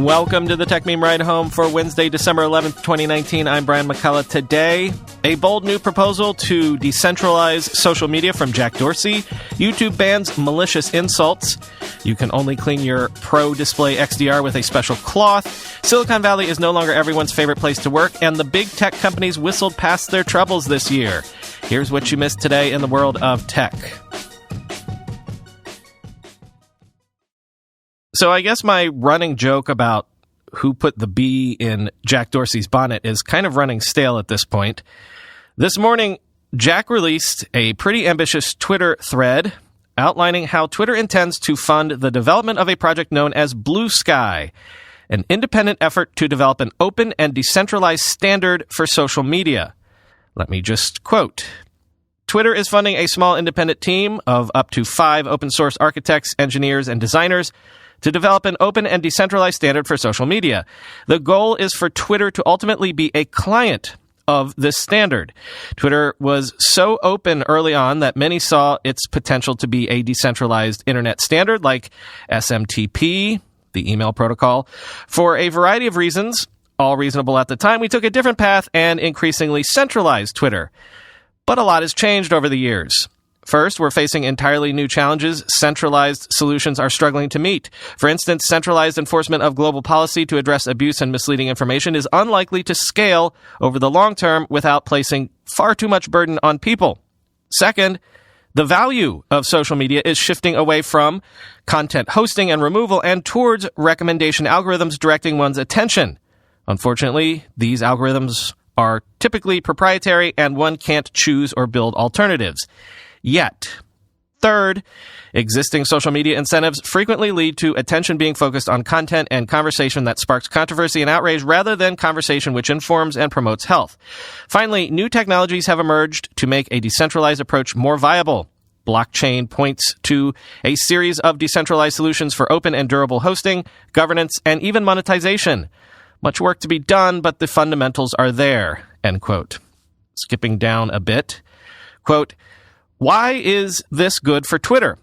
Welcome to the Tech Meme Ride Home for Wednesday, December 11th, 2019. I'm Brian McCullough. Today, a bold new proposal to decentralize social media from Jack Dorsey. YouTube bans malicious insults. You can only clean your Pro Display XDR with a special cloth. Silicon Valley is no longer everyone's favorite place to work, and the big tech companies whistled past their troubles this year. Here's what you missed today in the world of tech. So I guess my running joke about who put the bee in Jack Dorsey's bonnet is kind of running stale at this point. This morning, Jack released a pretty ambitious Twitter thread outlining how Twitter intends to fund the development of a project known as Blue Sky, an independent effort to develop an open and decentralized standard for social media. Let me just quote. Twitter is funding a small independent team of up to 5 open source architects, engineers, and designers to develop an open and decentralized standard for social media. The goal is for Twitter to ultimately be a client of this standard. Twitter was so open early on that many saw its potential to be a decentralized internet standard like SMTP, the email protocol. For a variety of reasons, all reasonable at the time, we took a different path and increasingly centralized Twitter. But a lot has changed over the years. First, we're facing entirely new challenges centralized solutions are struggling to meet. For instance, centralized enforcement of global policy to address abuse and misleading information is unlikely to scale over the long term without placing far too much burden on people. Second, the value of social media is shifting away from content hosting and removal and towards recommendation algorithms directing one's attention. Unfortunately, these algorithms are typically proprietary and one can't choose or build alternatives. Yet. Third, existing social media incentives frequently lead to attention being focused on content and conversation that sparks controversy and outrage rather than conversation which informs and promotes health. Finally, new technologies have emerged to make a decentralized approach more viable. Blockchain points to a series of decentralized solutions for open and durable hosting, governance, and even monetization. Much work to be done, but the fundamentals are there, end quote. Skipping down a bit, quote, why is this good for Twitter?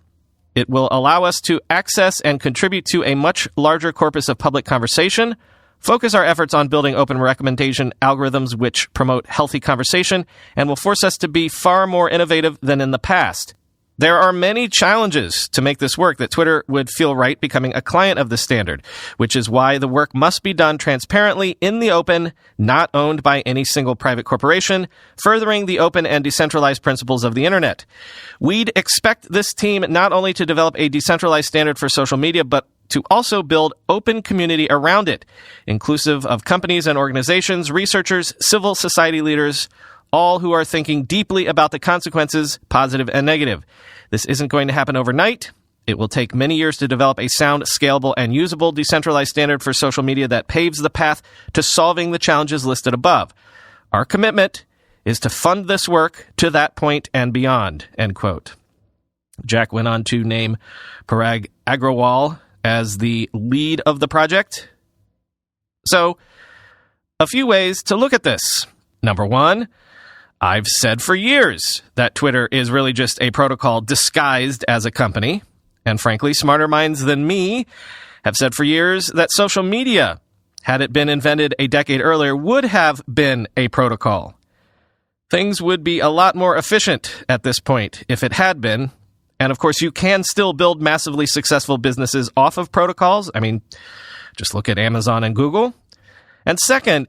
It will allow us to access and contribute to a much larger corpus of public conversation, focus our efforts on building open recommendation algorithms which promote healthy conversation, and will force us to be far more innovative than in the past. There are many challenges to make this work that Twitter would feel right becoming a client of the standard, which is why the work must be done transparently in the open, not owned by any single private corporation, furthering the open and decentralized principles of the internet. We'd expect this team not only to develop a decentralized standard for social media, but to also build open community around it, inclusive of companies and organizations, researchers, civil society leaders, all who are thinking deeply about the consequences, positive and negative. This isn't going to happen overnight. It will take many years to develop a sound, scalable, and usable decentralized standard for social media that paves the path to solving the challenges listed above. Our commitment is to fund this work to that point and beyond, end quote. Jack went on to name Parag Agrawal as the lead of the project. So, a few ways to look at this. Number one, I've said for years that Twitter is really just a protocol disguised as a company. And frankly, smarter minds than me have said for years that social media, had it been invented a decade earlier, would have been a protocol. Things would be a lot more efficient at this point if it had been. And of course, you can still build massively successful businesses off of protocols. I mean, just look at Amazon and Google. And second,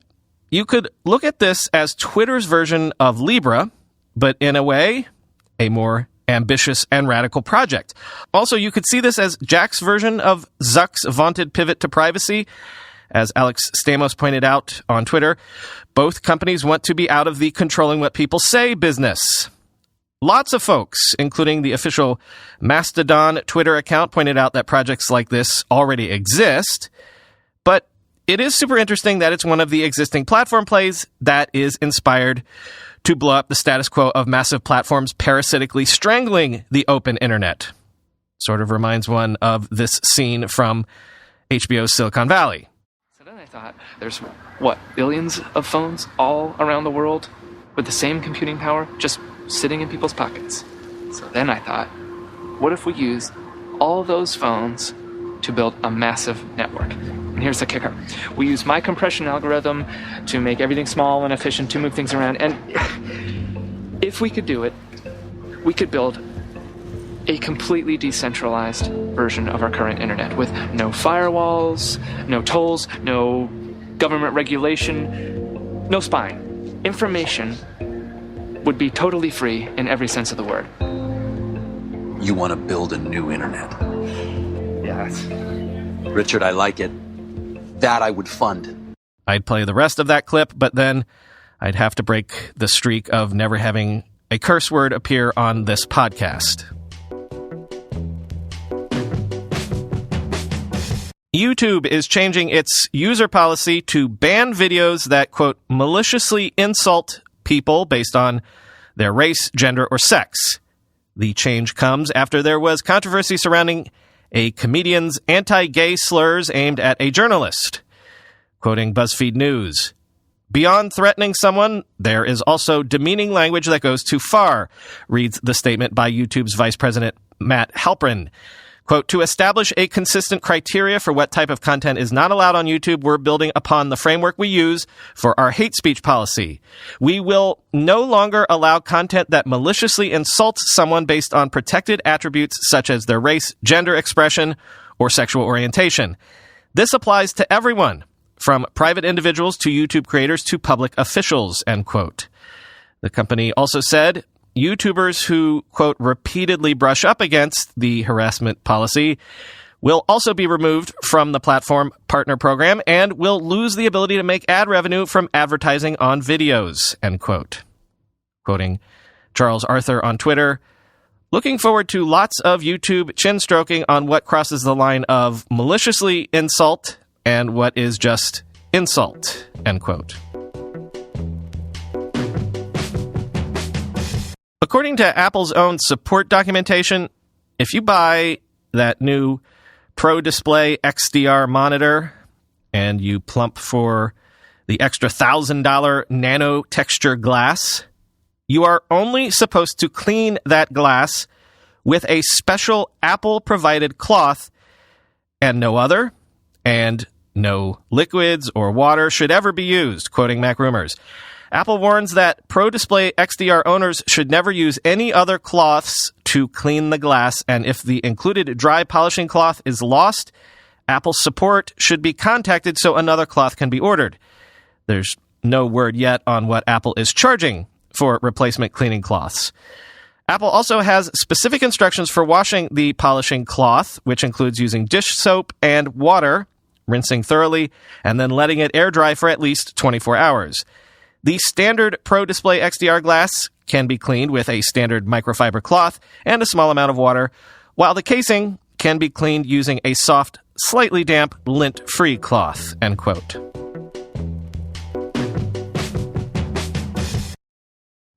you could look at this as Twitter's version of Libra, but in a way, a more ambitious and radical project. Also, you could see this as Jack's version of Zuck's vaunted pivot to privacy. As Alex Stamos pointed out on Twitter, both companies want to be out of the controlling what people say business. Lots of folks, including the official Mastodon Twitter account, pointed out that projects like this already exist, but it is super interesting that it's one of the existing platform plays that is inspired to blow up the status quo of massive platforms parasitically strangling the open internet. Sort of reminds one of this scene from HBO's Silicon Valley. So then I thought, there's, billions of phones all around the world with the same computing power just sitting in people's pockets. So then I thought, what if we use all those phones to build a massive network. And here's the kicker. We use my compression algorithm to make everything small and efficient, to move things around. And if we could do it, we could build a completely decentralized version of our current internet with no firewalls, no tolls, no government regulation, no spine. Information would be totally free in every sense of the word. You want to build a new internet? Yes. Richard, I like it. That I would fund. I'd play the rest of that clip, but then I'd have to break the streak of never having a curse word appear on this podcast. YouTube is changing its user policy to ban videos that, quote, maliciously insult people based on their race, gender, or sex. The change comes after there was controversy surrounding a comedian's anti-gay slurs aimed at a journalist. Quoting BuzzFeed News, "Beyond threatening someone, there is also demeaning language that goes too far," reads the statement by YouTube's Vice President Matt Halprin. Quote, "To establish a consistent criteria for what type of content is not allowed on YouTube, we're building upon the framework we use for our hate speech policy. We will no longer allow content that maliciously insults someone based on protected attributes such as their race, gender expression, or sexual orientation. This applies to everyone, from private individuals to YouTube creators to public officials," end quote. The company also said YouTubers who, quote, repeatedly brush up against the harassment policy will also be removed from the platform partner program and will lose the ability to make ad revenue from advertising on videos, end quote. Quoting Charles Arthur on Twitter, "Looking forward to lots of YouTube chin stroking on what crosses the line of maliciously insult and what is just insult," end quote. According to Apple's own support documentation, if you buy that new Pro Display XDR monitor and you plump for the extra $1,000 nano texture glass, you are only supposed to clean that glass with a special Apple-provided cloth and no other, and no liquids or water should ever be used, quoting MacRumors. Apple warns that Pro Display XDR owners should never use any other cloths to clean the glass, and if the included dry polishing cloth is lost, Apple support should be contacted so another cloth can be ordered. There's no word yet on what Apple is charging for replacement cleaning cloths. Apple also has specific instructions for washing the polishing cloth, which includes using dish soap and water, rinsing thoroughly, and then letting it air dry for at least 24 hours. The standard Pro Display XDR glass can be cleaned with a standard microfiber cloth and a small amount of water, while the casing can be cleaned using a soft, slightly damp, lint-free cloth, end quote.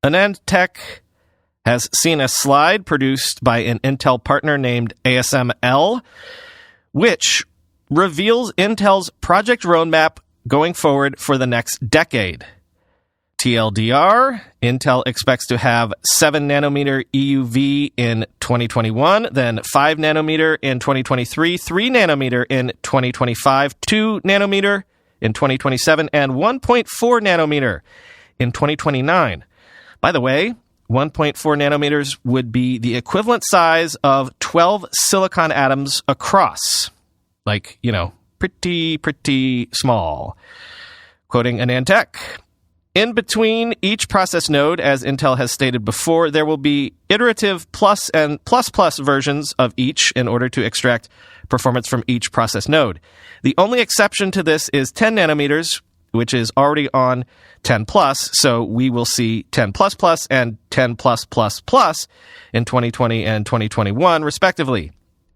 AnandTech has seen a slide produced by an Intel partner named ASML, which reveals Intel's project roadmap going forward for the next decade. TLDR, Intel expects to have 7 nanometer EUV in 2021, then 5 nanometer in 2023, 3 nanometer in 2025, 2 nanometer in 2027, and 1.4 nanometer in 2029. By the way, 1.4 nanometers would be the equivalent size of 12 silicon atoms across. Like, pretty small. Quoting AnandTech, "In between each process node, as Intel has stated before, there will be iterative plus and plus versions of each in order to extract performance from each process node. The only exception to this is 10 nanometers, which is already on 10 plus, so we will see 10 plus plus and 10 plus plus plus in 2020 and 2021, respectively.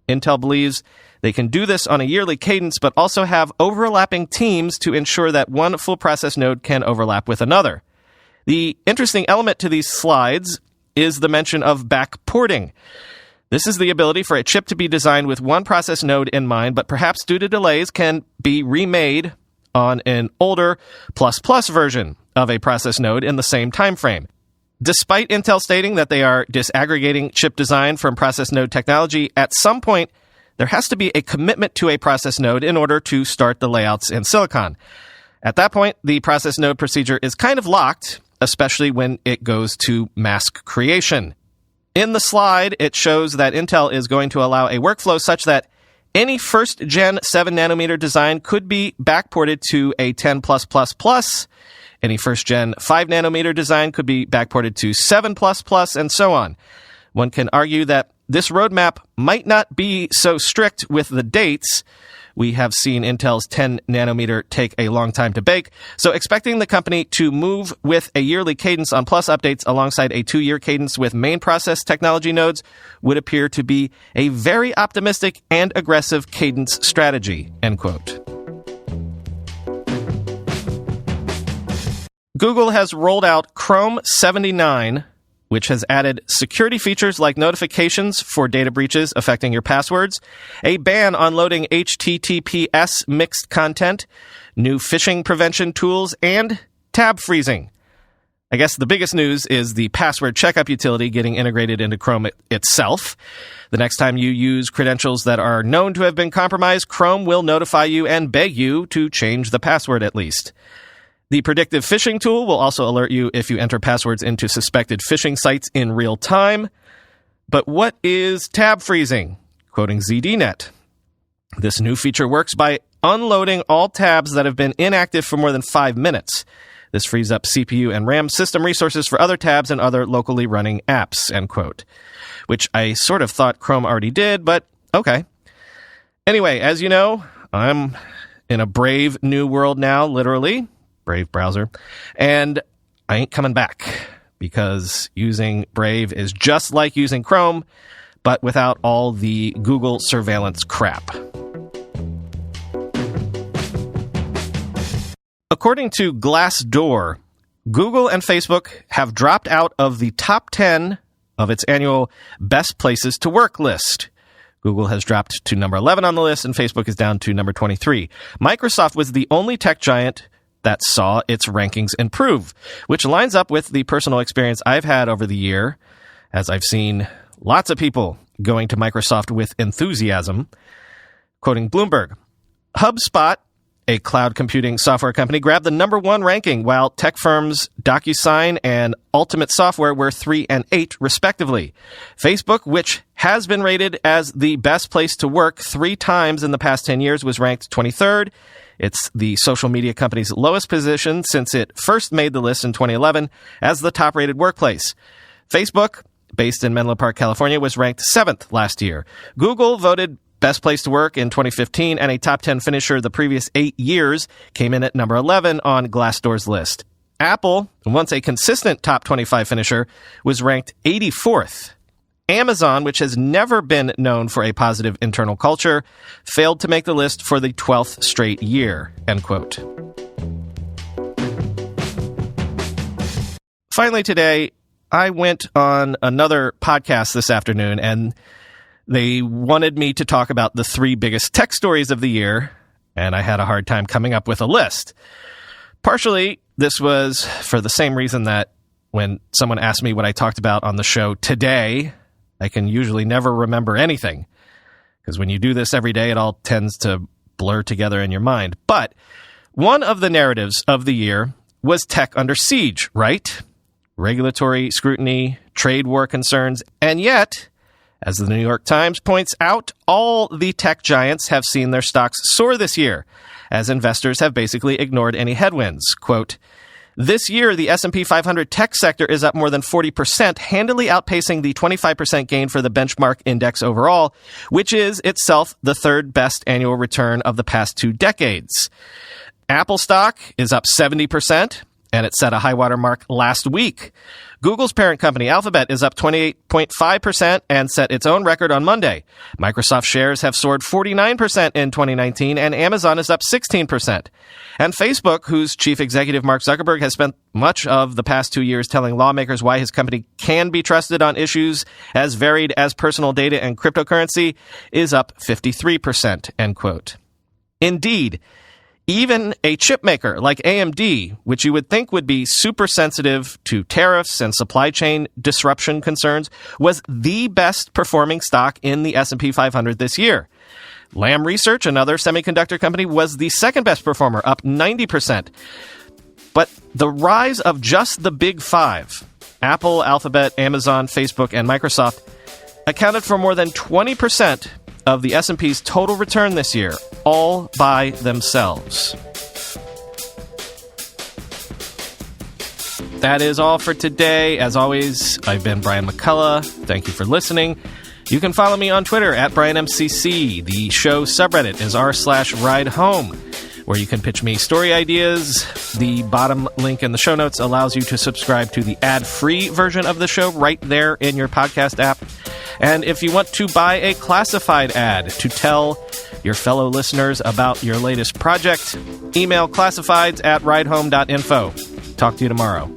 Intel believes they can do this on a yearly cadence, but also have overlapping teams to ensure that one full process node can overlap with another. The interesting element to these slides is the mention of backporting. This is the ability for a chip to be designed with one process node in mind, but perhaps due to delays can be remade on an older plus version of a process node in the same time frame. Despite Intel stating that they are disaggregating chip design from process node technology, at some point, there has to be a commitment to a process node in order to start the layouts in silicon. At that point, the process node procedure is kind of locked, especially when it goes to mask creation. In the slide, it shows that Intel is going to allow a workflow such that any first-gen 7nm design could be backported to a 10+++. Any first-gen 5nm design could be backported to 7++, and so on. One can argue that this roadmap might not be so strict with the dates. We have seen Intel's 10nm take a long time to bake, so expecting the company to move with a yearly cadence on Plus updates alongside a 2-year cadence with main process technology nodes would appear to be a very optimistic and aggressive cadence strategy, end quote. Google has rolled out Chrome 79, which has added security features like notifications for data breaches affecting your passwords, a ban on loading HTTPS mixed content, new phishing prevention tools, and tab freezing. I guess the biggest news is the password checkup utility getting integrated into Chrome itself. The next time you use credentials that are known to have been compromised, Chrome will notify you and beg you to change the password at least. The predictive phishing tool will also alert you if you enter passwords into suspected phishing sites in real time. But what is tab freezing? Quoting ZDNet. This new feature works by unloading all tabs that have been inactive for more than 5 minutes. This frees up CPU and RAM system resources for other tabs and other locally running apps, end quote. Which I sort of thought Chrome already did, but okay. Anyway, as you know, I'm in a brave new world now, literally. Brave browser. And I ain't coming back because using Brave is just like using Chrome, but without all the Google surveillance crap. According to Glassdoor, Google and Facebook have dropped out of the top 10 of its annual Best Places to Work list. Google has dropped to number 11 on the list, and Facebook is down to number 23. Microsoft was the only tech giant that saw its rankings improve, which lines up with the personal experience I've had over the year, as I've seen lots of people going to Microsoft with enthusiasm. Quoting Bloomberg, HubSpot, a cloud computing software company, grabbed the number 1 ranking, while tech firms DocuSign and Ultimate Software were 3 and 8, respectively. Facebook, which has been rated as the best place to work 3 times in the past 10 years, was ranked 23rd. It's the social media company's lowest position since it first made the list in 2011 as the top-rated workplace. Facebook, based in Menlo Park, California, was ranked 7th last year. Google voted best place to work in 2015, and a top 10 finisher the previous 8 years came in at number 11 on Glassdoor's list. Apple, once a consistent top 25 finisher, was ranked 84th. Amazon, which has never been known for a positive internal culture, failed to make the list for the 12th straight year, end quote. Finally today, I went on another podcast this afternoon, and they wanted me to talk about the 3 biggest tech stories of the year, and I had a hard time coming up with a list. Partially, this was for the same reason that when someone asked me what I talked about on the show today, I can usually never remember anything, because when you do this every day, it all tends to blur together in your mind. But one of the narratives of the year was tech under siege, right? Regulatory scrutiny, trade war concerns, and yet, as the New York Times points out, all the tech giants have seen their stocks soar this year, as investors have basically ignored any headwinds. Quote, this year, the S&P 500 tech sector is up more than 40%, handily outpacing the 25% gain for the benchmark index overall, which is itself the 3rd best annual return of the past 2 decades. Apple stock is up 70%, and it set a high-water mark last week. Google's parent company, Alphabet, is up 28.5% and set its own record on Monday. Microsoft shares have soared 49% in 2019, and Amazon is up 16%. And Facebook, whose chief executive Mark Zuckerberg has spent much of the past 2 years telling lawmakers why his company can be trusted on issues as varied as personal data and cryptocurrency, is up 53%, end quote. Indeed, Even a chip maker like AMD, which you would think would be super sensitive to tariffs and supply chain disruption concerns, was the best performing stock in the S&P 500 this year. Lam Research, another semiconductor company, was the second best performer, up 90%. But the rise of just the big five, Apple, Alphabet, Amazon, Facebook, and Microsoft, accounted for more than 20% of the S&P's total return this year, all by themselves. That is all for today. As always, I've been Brian McCullough. Thank you for listening. You can follow me on Twitter at BrianMCC. The show subreddit is r/ridehome, where you can pitch me story ideas. The bottom link in the show notes allows you to subscribe to the ad-free version of the show right there in your podcast app. And if you want to buy a classified ad to tell your fellow listeners about your latest project, email classifieds@ridehome.info. Talk to you tomorrow.